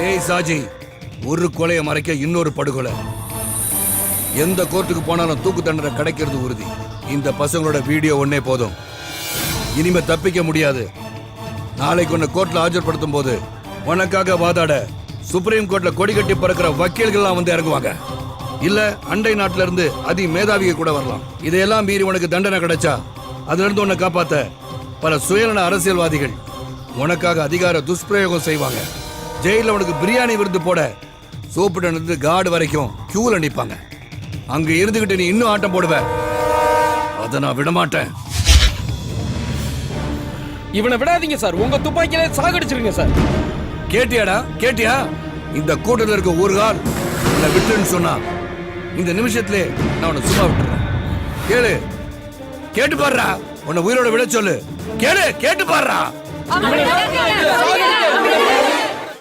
ஏய் சாஜி, ஒரு கொலையை மறைக்க இன்னொரு படுகொலை. எந்த கோர்ட்டுக்கு போனாலும் தூக்கு தண்டனை கிடைக்கிறது உறுதி. இந்த பசங்களோட வீடியோ ஒன்னே போதும். இனிமே தப்பிக்க முடியாது. நாளைக்கு உன்னை கோர்ட்ல ஆஜர்படுத்தும் போது உனக்காக வாதாட சுப்ரீம் கோர்ட்ல கொடி கட்டி பறக்கிற வக்கீல்கள்லாம் வந்து இறங்குவாங்க. இல்ல அண்டை நாட்டுல இருந்து அதி மேதாவிக கூட வரலாம். இதையெல்லாம் மீறி உனக்கு தண்டனை கிடைச்சா அதுல இருந்து உன்னை காப்பாத்த பல சுயநல அரசியல்வாதிகள் உனக்காக அதிகார துஷ்பிரயோகம் செய்வாங்க. ஜெயில உனக்கு பிரியாணி விருந்து போட சூப்பர்டன் இருந்து கார்டு வரைக்கும் கியூல நிப்பாங்க. அங்க இருந்துகிட்டு நீ இன்னும் ஆட்டம் போடுவ. அதை நான் விடமாட்டேன். இவனை விடாதீங்க சார், உங்க துப்பாக்கியில சாகடிச்சிருங்க சார். கேட்டியாடா, கேட்டியா? இந்த கூட்டத்தில் இருக்க ஒரு ஆள் உன்னை விட்டுன்னு சொன்னா இந்த நிமிஷத்திலே நான் உன்னை சும்மா விட்டுறேன். கேளு, கேட்டு பாடுறா. உன்னை உயிரோட விட சொல்லு. கேளு, கேட்டு பாடுறா.